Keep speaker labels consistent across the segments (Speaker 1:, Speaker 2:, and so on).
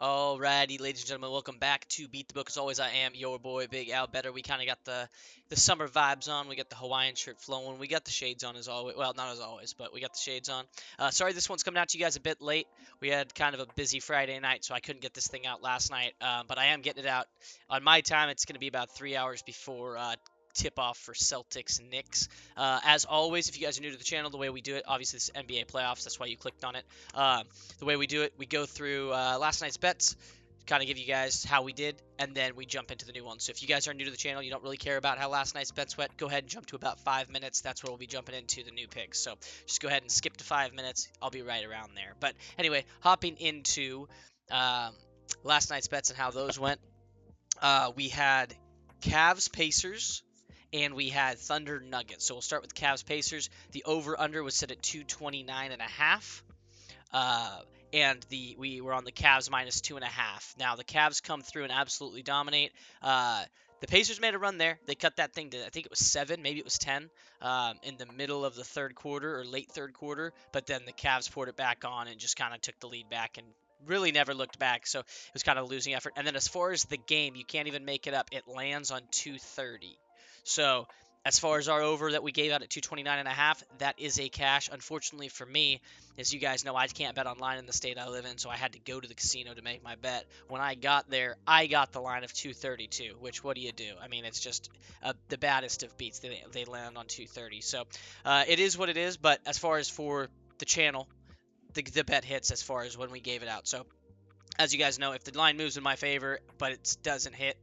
Speaker 1: Alrighty, ladies and gentlemen, welcome back to Beat the Book. As always, I am your boy, Big Al Better. We kind of got the summer vibes on. We got the Hawaiian shirt flowing. We got the shades on as always. Well, not as always, but we got the shades on. Sorry, this one's coming out to you guys a bit late. We had kind of a busy Friday night, so I couldn't get this thing out last night. But I am getting it out on my time. It's going to be about 3 hours before tip off for Celtics Knicks. As always, if you guys are new to the channel, the way we do it, obviously this is NBA playoffs. That's why you clicked on it. The way we do it, we go through last night's bets, kind of give you guys how we did, and then we jump into the new one. So if you guys are new to the channel, you don't really care about how last night's bets went, go ahead and jump to about 5 minutes. That's where we'll be jumping into the new picks. So just go ahead and skip to 5 minutes. I'll be right around there. But anyway, hopping into last night's bets and how those went. We had Cavs Pacers and we had Thunder Nuggets. So we'll start with Cavs Pacers. The over under was set at 229.5. And we were on the Cavs minus 2.5. Now the Cavs come through and absolutely dominate. The Pacers made a run there. They cut that thing to, I think it was 7, maybe it was 10, in the middle of the third quarter or late third quarter. But then the Cavs poured it back on and just kind of took the lead back and really never looked back. So it was kind of a losing effort. And then as far as the game, you can't even make it up. It lands on 230. So as far as our over that we gave out at 229.5, that is a cash. Unfortunately for me, as you guys know, I can't bet online in the state I live in, so I had to go to the casino to make my bet. When I got there, I got the line of 232, which what do you do? I mean, it's just the baddest of beats. They land on 230. So it is what it is, but as far as for the channel, the bet hits as far as when we gave it out. So as you guys know, if the line moves in my favor, but it doesn't hit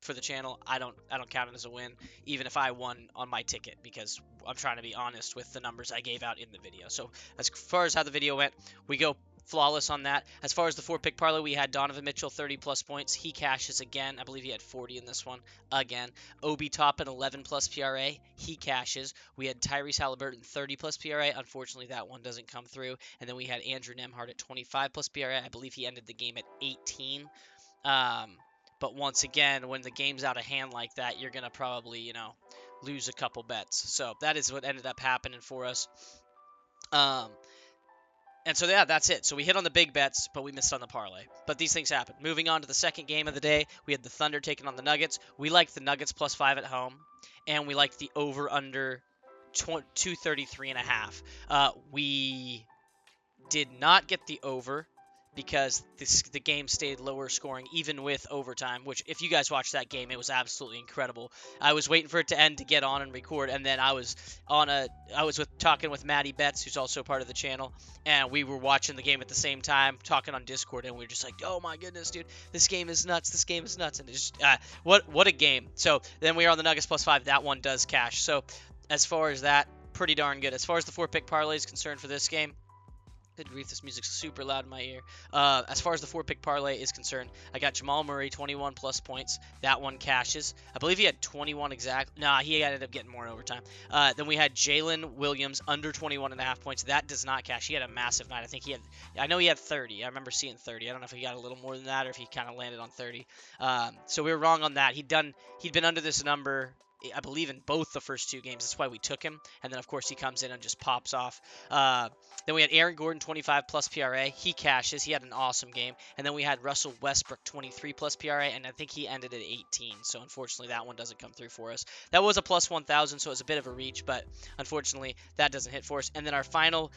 Speaker 1: for the channel, I don't count it as a win, even if I won on my ticket, because I'm trying to be honest with the numbers I gave out in the video. So as far as how the video went, we go flawless on that. As far as the 4-pick parlay, we had Donovan Mitchell 30+ points. He cashes again. I believe he had 40 in this one again. Obi Toppin 11+ PRA. He cashes. We had Tyrese Halliburton 30+ PRA. Unfortunately, that one doesn't come through. And then we had Andrew Nemhard at 25+ PRA. I believe he ended the game at 18. But once again, when the game's out of hand like that, you're going to probably, lose a couple bets. So that is what ended up happening for us. And so, yeah, that's it. So we hit on the big bets, but we missed on the parlay. But these things happen. Moving on to the second game of the day, we had the Thunder taking on the Nuggets. We liked the Nuggets +5 at home, and we liked the over-under 233.5. We did not get the over because the game stayed lower scoring even with overtime, which if you guys watched that game, it was absolutely incredible. I was waiting for it to end to get on and record, and then I was talking with Maddie Betts, who's also part of the channel, and we were watching the game at the same time, talking on Discord, and we were just like, oh my goodness, dude, this game is nuts, and it's just, what a game. So then we are on the Nuggets +5, that one does cash. So as far as that, pretty darn good. As far as the 4-pick parlay is concerned for this game, good grief, this music's super loud in my ear. As far as the 4-pick parlay is concerned, I got Jamal Murray, 21+ points. That one cashes. I believe he had 21 exact. Nah, he ended up getting more in overtime. Then we had Jalen Williams, under 21.5 points. That does not cash. He had a massive night. I know he had 30. I remember seeing 30. I don't know if he got a little more than that or if he kind of landed on 30. So we were wrong on that. He'd been under this number, I believe, in both the first 2 games. That's why we took him. And then, of course, he comes in and just pops off. Then we had Aaron Gordon, 25+ PRA. He cashes. He had an awesome game. And then we had Russell Westbrook, 23+ PRA, and I think he ended at 18. So, unfortunately, that one doesn't come through for us. That was a +1,000, so it was a bit of a reach, but unfortunately, that doesn't hit for us. And then our final,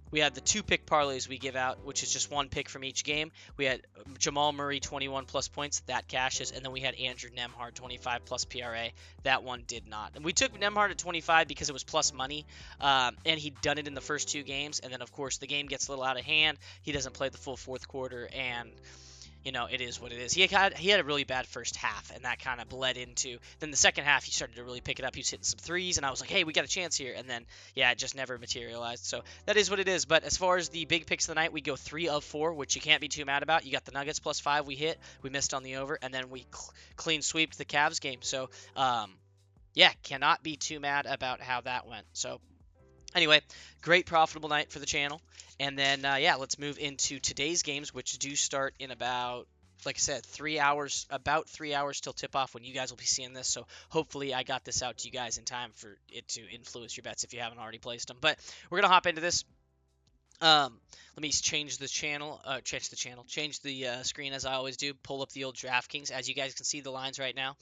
Speaker 1: we had the 2-pick parlays we give out, which is just 1 pick from each game. We had Jamal Murray, 21+ points. That cashes. And then we had Andrew Nemhard, 25+ PRA. That one did not. And we took Nemhard at 25 because it was plus money. And he'd done it in the first 2 games. And then, of course, the game gets a little out of hand. He doesn't play the full 4th quarter. And it is what it is. He had a really bad first half, and that kind of bled into. Then the second half, he started to really pick it up. He was hitting some threes, and I was like, hey, we got a chance here. And then, yeah, it just never materialized. So that is what it is. But as far as the big picks of the night, we go 3 of 4, which you can't be too mad about. You got the Nuggets +5 we hit. We missed on the over, and then we clean sweeped the Cavs game. So, yeah, cannot be too mad about how that went. So, anyway, great profitable night for the channel. And then, yeah, let's move into today's games, which do start in about, like I said, 3 hours, about 3 hours till tip-off when you guys will be seeing this. So hopefully I got this out to you guys in time for it to influence your bets if you haven't already placed them. But we're going to hop into this. Let me change the channel, change the screen as I always do. Pull up the old DraftKings. As you guys can see the lines right now.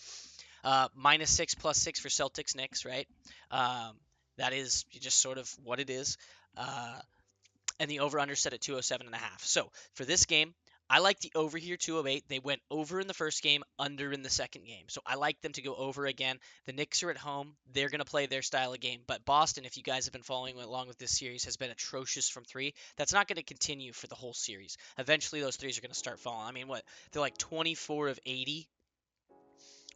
Speaker 1: -6 +6 for Celtics Knicks, right? Um, that is just sort of what it is. And the over-under set at 207.5. So for this game, I like the over here 208. They went over in the first game, under in the second game. So I like them to go over again. The Knicks are at home. They're going to play their style of game. But Boston, if you guys have been following along with this series, has been atrocious from three. That's not going to continue for the whole series. Eventually, those threes are going to start falling. I mean, what? They're like 24 of 80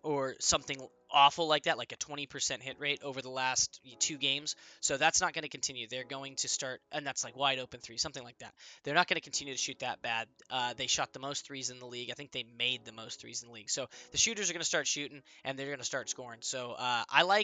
Speaker 1: or something awful like that, like a 20% hit rate over the last two games. So that's not going to continue. They're going to start, and that's like wide open three, something like that. They're not going to continue to shoot that bad. They shot the most threes in the league. I think they made the most threes in the league. So the shooters are going to start shooting, and they're going to start scoring. So I'm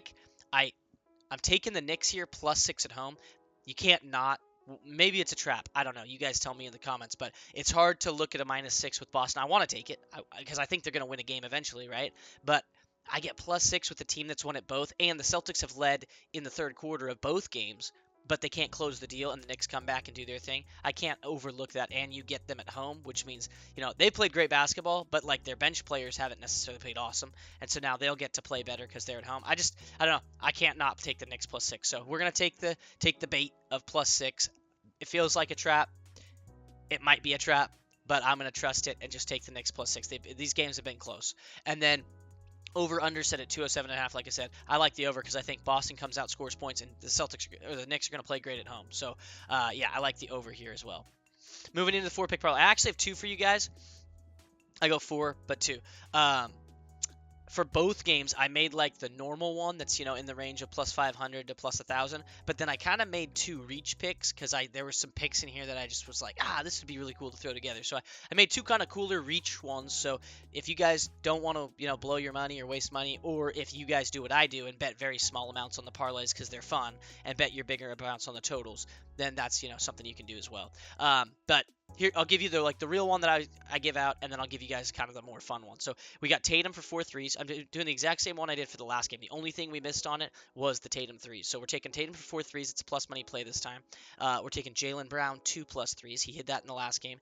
Speaker 1: taking the Knicks here +6 at home. You can't not. Maybe it's a trap. I don't know. You guys tell me in the comments, but it's hard to look at a -6 with Boston. I want to take it because I think they're going to win a game eventually, right? But I get +6 with a team that's won it both, and the Celtics have led in the third quarter of both games, but they can't close the deal, and the Knicks come back and do their thing. I can't overlook that, and you get them at home, which means, they played great basketball, but like their bench players haven't necessarily played awesome, and so now they'll get to play better because they're at home. I don't know. I can't not take the Knicks +6, so we're gonna take the bait of +6. It feels like a trap. It might be a trap, but I'm gonna trust it and just take the Knicks +6. These games have been close, and then over under set at 207.5. Like I said, I like the over because I think Boston comes out, scores points, and the Celtics or the Knicks are going to play great at home. So yeah, I like the over here as well. Moving into the 4-pick parlay, I actually have two for you guys. I go 4, but 2. For both games, I made like the normal one that's, in the range of +500 to +1,000. But then I kind of made 2 reach picks because there were some picks in here that I just was like, this would be really cool to throw together. So I made 2 kind of cooler reach ones. So if you guys don't want to, blow your money or waste money, or if you guys do what I do and bet very small amounts on the parlays because they're fun and bet your bigger amounts on the totals, then that's, something you can do as well. But here, I'll give you the real one that I give out, and then I'll give you guys kind of the more fun one. So we got Tatum for 4 threes. I'm doing the exact same one I did for the last game. The only thing we missed on it was the Tatum threes. So we're taking Tatum for 4 threes. It's a plus money play this time. We're taking Jaylen Brown 2 plus threes. He hit that in the last game.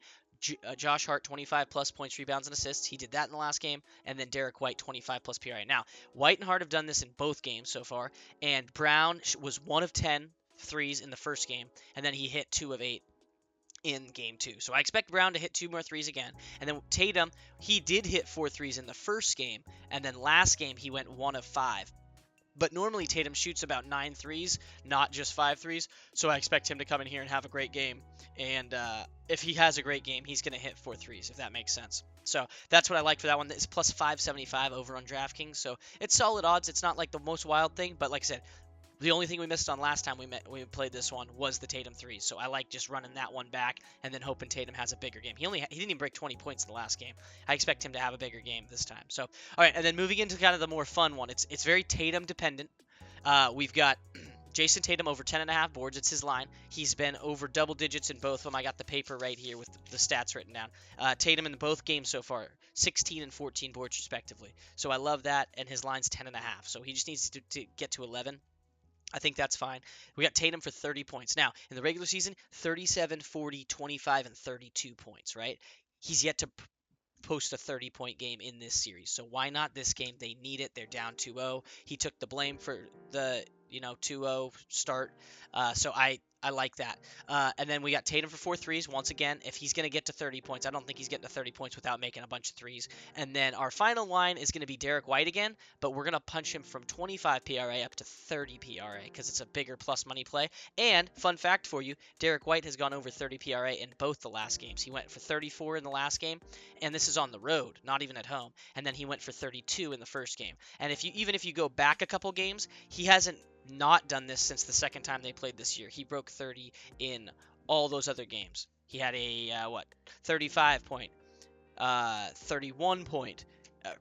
Speaker 1: Josh Hart 25 plus points, rebounds, and assists. He did that in the last game. And then Derek White 25 plus PRA. Now, White and Hart have done this in both games so far. And Brown was 1 of 10 threes in the first game. And then he hit 2 of 8 in game 2. So I expect Brown to hit 2 more threes again. And then Tatum, he did hit 4 threes in the first game. And then last game, he went 1 of 5. But normally Tatum shoots about 9 threes, not just 5 threes. So I expect him to come in here and have a great game. And if he has a great game, he's going to hit 4 threes, if that makes sense. So that's what I like for that one. It's plus 575 over on DraftKings. So it's solid odds. It's not like the most wild thing. But like I said, the only thing we missed on last time we played this one was the Tatum threes. So I like just running that one back and then hoping Tatum has a bigger game. He didn't even break 20 points in the last game. I expect him to have a bigger game this time. So all right, and then moving into kind of the more fun one. It's very Tatum dependent. We've got Jason Tatum over 10.5 boards. It's his line. He's been over double digits in both of them. I got the paper right here with the stats written down. Tatum in both games so far, 16 and 14 boards respectively. So I love that, and his line's 10.5. So he just needs to get to 11. I think that's fine. We got Tatum for 30 points. Now, in the regular season, 37, 40, 25, and 32 points, right? He's yet to post a 30-point game in this series. So why not this game? They need it. They're down 2-0. He took the blame for the 2-0 start. So I like that. And then we got Tatum for 4 threes. Once again, if he's going to get to 30 points, I don't think he's getting to 30 points without making a bunch of threes. And then our final line is going to be Derek White again, but we're going to punch him from 25 PRA up to 30 PRA because it's a bigger plus money play. And fun fact for you, Derek White has gone over 30 PRA in both the last games. He went for 34 in the last game, and this is on the road, not even at home. And then he went for 32 in the first game. And even if you go back a couple games, he hasn't not done this since the second time they played this year. He broke 30 in all those other games. He had a 35 point, 31 point,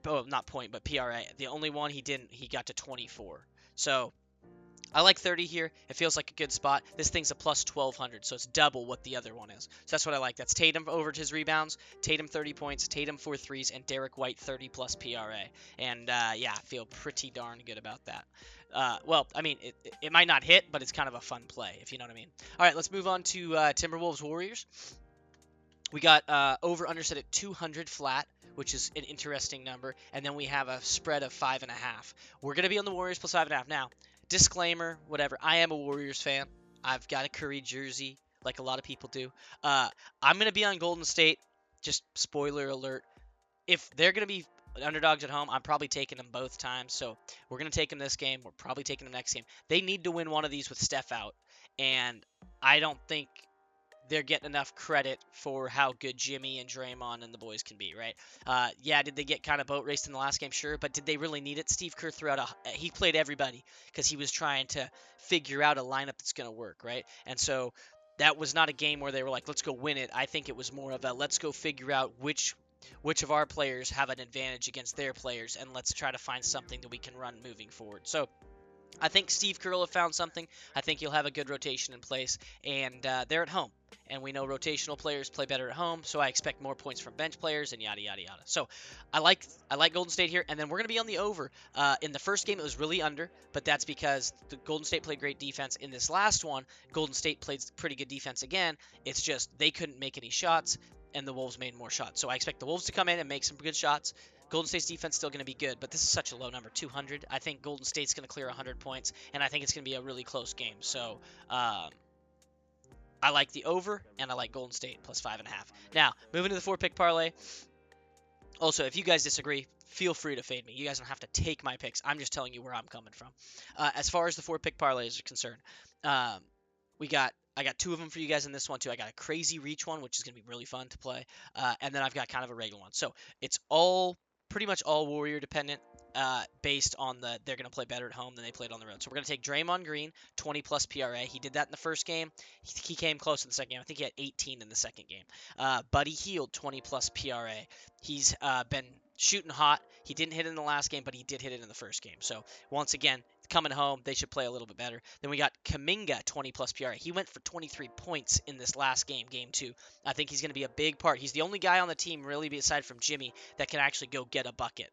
Speaker 1: not point, but PRA. The only one he didn't, he got to 24. So I like 30 here. It feels like a good spot. This thing's a plus 1200, so it's double what the other one is. So that's what I like. That's Tatum over his rebounds, Tatum 30 points, Tatum 4 threes, and Derek White 30 plus PRA. And yeah, I feel pretty darn good about that. Well, I mean, it might not hit, but it's kind of a fun play, if you know what I mean. All right, let's move on to Timberwolves Warriors. We got over under set at 200 flat, which is an interesting number, and then we have a spread of 5.5. We're gonna be on the Warriors plus 5.5 now. Disclaimer, whatever. I am a Warriors fan. I've got a Curry jersey, like a lot of people do. I'm gonna be on Golden State. Just spoiler alert. If they're gonna be underdogs at home, I'm probably taking them both times. So we're gonna take them this game. We're probably taking them next game. They need to win one of these with Steph out, and I don't think they're getting enough credit for how good Jimmy and Draymond and the boys can be, right? Yeah, did they get kind of boat raced in the last game? Sure, but did they really need it? Steve Kerr threw out he played everybody because he was trying to figure out a lineup that's going to work, right? And so that was not a game where they were like, let's go win it. I think it was more of a let's go figure out which of our players have an advantage against their players, and let's try to find something that we can run moving forward. So I think Steve Kerr will have found something. I think he'll have a good rotation in place, and they're at home. And we know rotational players play better at home, so I expect more points from bench players and yada yada yada. So I like Golden State here, and then we're gonna be on the over. In the first game, it was really under, but that's because the Golden State played great defense. In this last one, Golden State played pretty good defense again. It's just they couldn't make any shots, and the Wolves made more shots. So I expect the Wolves to come in and make some good shots. Golden State's defense still going to be good, but this is such a low number, 200. I think Golden State's going to clear 100 points, and I think it's going to be a really close game. So I like the over, and I like Golden State plus 5.5. Now, moving to the 4-pick parlay. Also, if you guys disagree, feel free to fade me. You guys don't have to take my picks. I'm just telling you where I'm coming from. As far as the 4-pick parlays are concerned, I got two of them for you guys in this one too. I got a crazy reach one, which is going to be really fun to play, and then I've got kind of a regular one. So it's all pretty much all Warrior dependent, based on they're going to play better at home than they played on the road. So we're going to take Draymond Green, 20 plus PRA. He did that in the first game. He came close in the second game. I think he had 18 in the second game. Buddy Hield, 20 plus PRA. He's been shooting hot. He didn't hit it in the last game, but he did hit it in the first game. So once again, coming home, they should play a little bit better. Then we got Kuminga, 20 plus PRA. He went for 23 points in this last game, game 2. I think he's going to be a big part. He's the only guy on the team, really, aside from Jimmy, that can actually go get a bucket.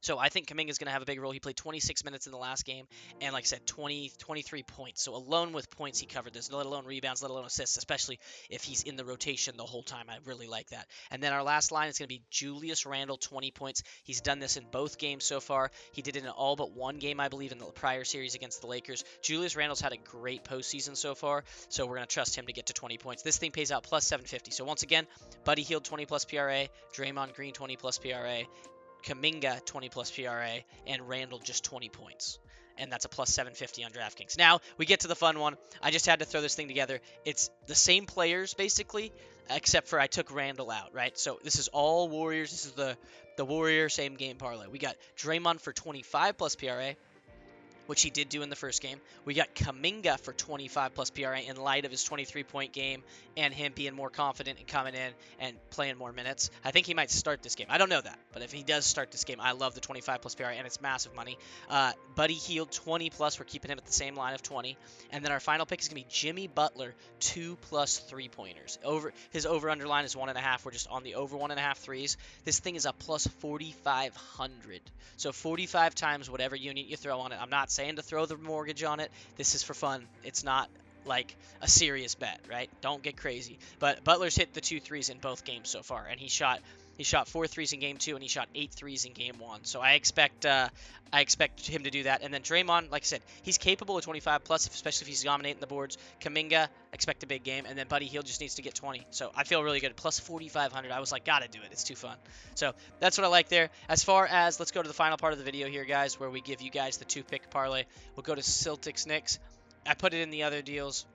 Speaker 1: So I think Kuminga is going to have a big role. He played 26 minutes in the last game, and like I said, 23 points. So alone with points, he covered this, let alone rebounds, let alone assists, especially if he's in the rotation the whole time. I really like that. And then our last line is going to be Julius Randle, 20 points. He's done this in both games so far. He did it in all but one game, I believe, in the prior series against the Lakers. Julius Randle's had a great postseason so far, so we're going to trust him to get to 20 points. This thing pays out plus 750. So once again, Buddy Hield, 20 plus PRA, Draymond Green, 20 plus PRA, Kuminga 20 plus PRA, and Randall just 20 points. And that's a plus 750 on DraftKings. Now, we get to the fun one. I just had to throw this thing together. It's the same players, basically, except for I took Randall out, right? So this is all Warriors. This is the Warrior same game parlay. We got Draymond for 25 plus PRA, which he did do in the first game. We got Kuminga for 25 plus PRA in light of his 23-point game and him being more confident and coming in and playing more minutes. I think he might start this game. I don't know that, but if he does start this game, I love the 25 plus PRA, and it's massive money. Buddy Hield, 20 plus. We're keeping him at the same line of 20. And then our final pick is going to be Jimmy Butler, 2 plus 3-pointers. His over-under line is 1.5. We're just on the over 1.5 threes. This thing is a plus 4,500. So 45 times whatever unit you throw on it. I'm not saying to throw the mortgage on it. This is for fun. It's not like a serious bet, right? Don't get crazy. But Butler's hit the 2 threes in both games so far, and he shot 4 threes in game 2, and he shot 8 threes in game 1. So I expect him to do that. And then Draymond, like I said, he's capable of 25 plus, especially if he's dominating the boards. Kuminga, expect a big game, and then Buddy Hield just needs to get 20. So I feel really good. Plus 4,500. I was like, gotta do it. It's too fun. So that's what I like there. As far as, let's go to the final part of the video here, guys, where we give you guys the 2-pick parlay. We'll go to Celtics Knicks. I put it in the other deals.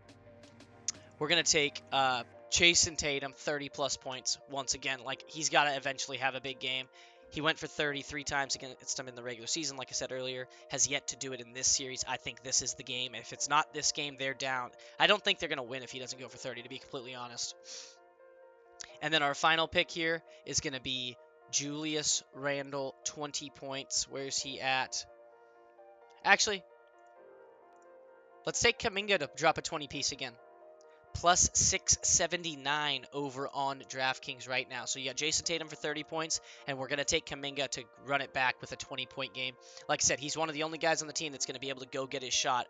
Speaker 1: We're gonna take Jason Tatum, 30 plus points. Once again, like, he's got to eventually have a big game. He went for 33 times against them in the regular season, like I said earlier. Has yet to do it in this series. I think this is the game. If it's not this game, they're down. I don't think they're going to win if he doesn't go for 30, to be completely honest. And then our final pick here is going to be Julius Randle, 20 points. Where's he at? Actually, Let's take Kaminga to drop a 20 piece again. Plus 679 over on DraftKings right now. So you got Jason Tatum for 30 points, and we're going to take Kaminga to run it back with a 20-point game. Like I said, he's one of the only guys on the team that's going to be able to go get his shot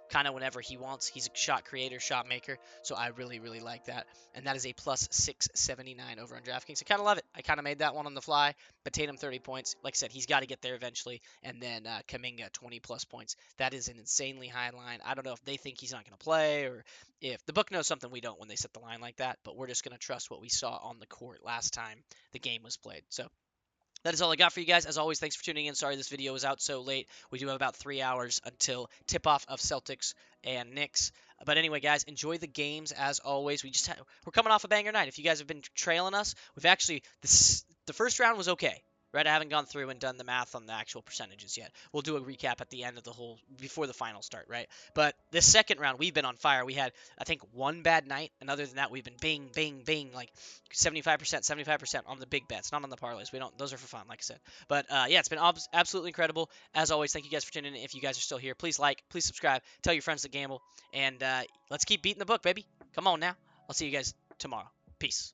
Speaker 1: kind of whenever he wants. He's a shot creator, shot maker, so I really, really like that. And that is a plus 679 over on DraftKings. I kind of love it. I kind of made that one on the fly, but Tatum 30 points. Like I said, he's got to get there eventually, and then Kaminga 20-plus points. That is an insanely high line. I don't know if they think he's not going to play or if the book knows something we don't when they set the line like that, but we're just going to trust what we saw on the court last time the game was played. So that is all I got for you guys. As always, thanks for tuning in. Sorry this video was out so late. We do have about 3 hours until tip-off of Celtics and Knicks. But anyway, guys, enjoy the games as always. We're coming off a banger night. If you guys have been trailing us, we've actually the first round was okay. Right, I haven't gone through and done the math on the actual percentages yet. We'll do a recap at the end of the whole before the finals start, right? But this second round, we've been on fire. We had, I think, one bad night, and other than that, we've been bing, bing, bing, like 75%, 75% on the big bets, not on the parlays. We don't; those are for fun, like I said. But yeah, it's been absolutely incredible. As always, thank you guys for tuning in. If you guys are still here, please like, please subscribe, tell your friends to gamble, and let's keep beating the book, baby. Come on now. I'll see you guys tomorrow. Peace.